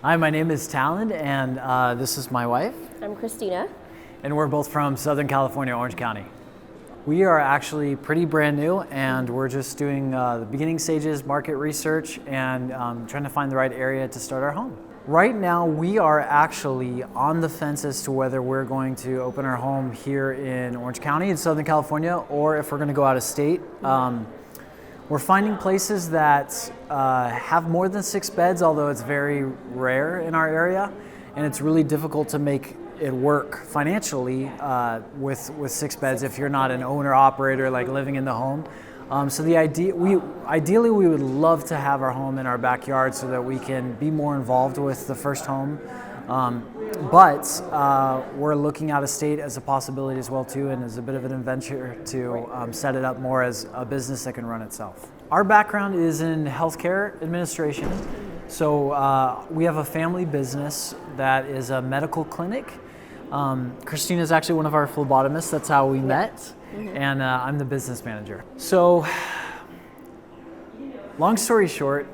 Hi, my name is Talon, and this is my wife. I'm Christina. And we're both from Southern California, Orange County. We are actually pretty brand new, and we're just doing the beginning stages, market research, and trying to find the right area to start our home. Right now, we are actually on the fence as to whether we're going to open our home here in Orange County in Southern California, or if we're going to go out of state. We're finding places that have more than 6 beds, although it's very rare in our area, and it's really difficult to make it work financially with 6 beds if you're not an owner-operator, like living in the home. So ideally we would love to have our home in our backyard so that we can be more involved with the first home. But we're looking out of state as a possibility as well too, and as a bit of an adventure to set it up more as a business that can run itself. Our background is in healthcare administration. So we have a family business that is a medical clinic. Christina is actually one of our phlebotomists. That's how we met. And I'm the business manager. So long story short,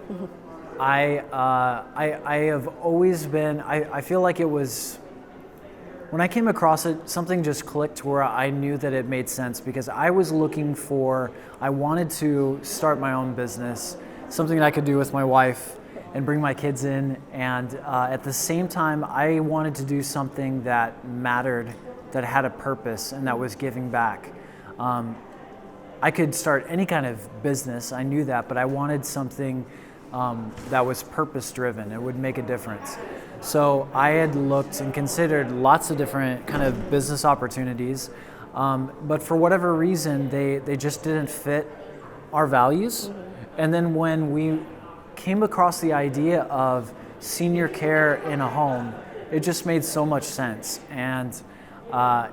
I have always been, I feel like it was, when I came across it, something just clicked where I knew that it made sense, because I was looking for, I wanted to start my own business, something that I could do with my wife and bring my kids in, and at the same time I wanted to do something that mattered, that had a purpose, and that was giving back. I could start any kind of business, I knew that, but I wanted something that was purpose-driven. It would make a difference. So I had looked and considered lots of different kind of business opportunities, but for whatever reason, they just didn't fit our values. And then when we came across the idea of senior care in a home, it just made so much sense. And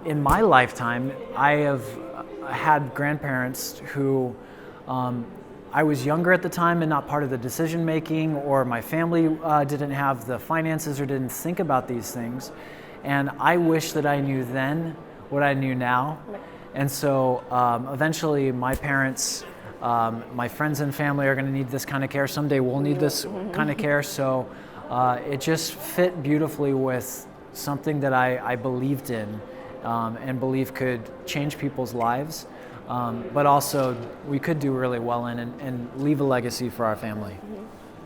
in my lifetime, I have had grandparents who I was younger at the time and not part of the decision making, or my family didn't have the finances or didn't think about these things. And I wish that I knew then what I knew now. And so eventually my parents, my friends and family are going to need this kind of care. Someday we'll need this kind of care. So it just fit beautifully with something that I believed in and believe could change people's lives. But also we could do really well in and leave a legacy for our family. Do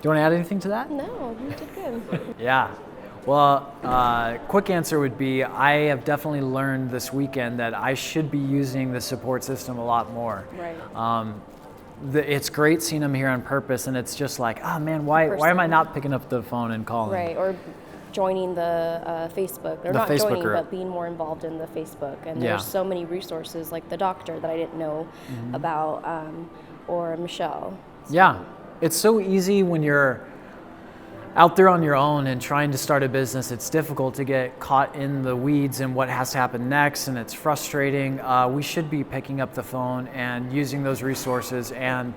you want to add anything to that? No, you did good. Yeah. Well, quick answer would be, I have definitely learned this weekend that I should be using the support system a lot more. Right. It's great seeing them here on purpose, and it's just like, oh man, why am I not picking up the phone and calling? Right, or joining the Facebook, or The not Facebook joining, group. but being more involved in the Facebook. And Yeah. there's so many resources, like the doctor that I didn't know about, or Michelle. Yeah, it's so easy when you're out there on your own and trying to start a business. It's difficult to get caught in the weeds and what has to happen next, and it's frustrating. We should be picking up the phone and using those resources, and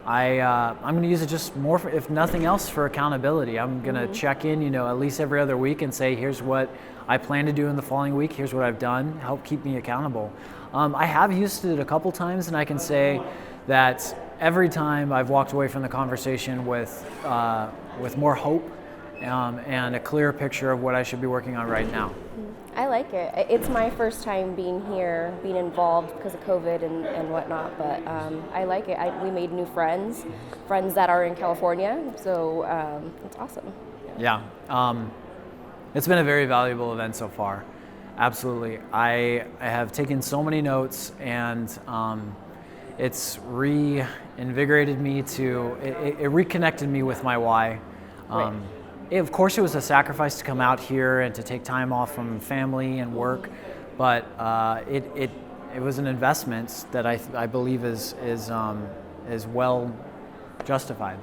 I'm going to use it just more, if nothing else, for accountability. I'm going to check in, at least every other week and say, here's what I plan to do in the following week, here's what I've done, help keep me accountable. I have used it a couple times, and I can say that every time I've walked away from the conversation with more hope and a clearer picture of what I should be working on right now. I like it. It's my first time being here, being involved because of COVID and whatnot, but I like it. We made new friends that are in California, so it's awesome. Yeah, it's been a very valuable event so far. Absolutely. I have taken so many notes, and it's reinvigorated me it reconnected me with my why. Right. Of course, it was a sacrifice to come out here and to take time off from family and work, but it was an investment that I believe is well justified.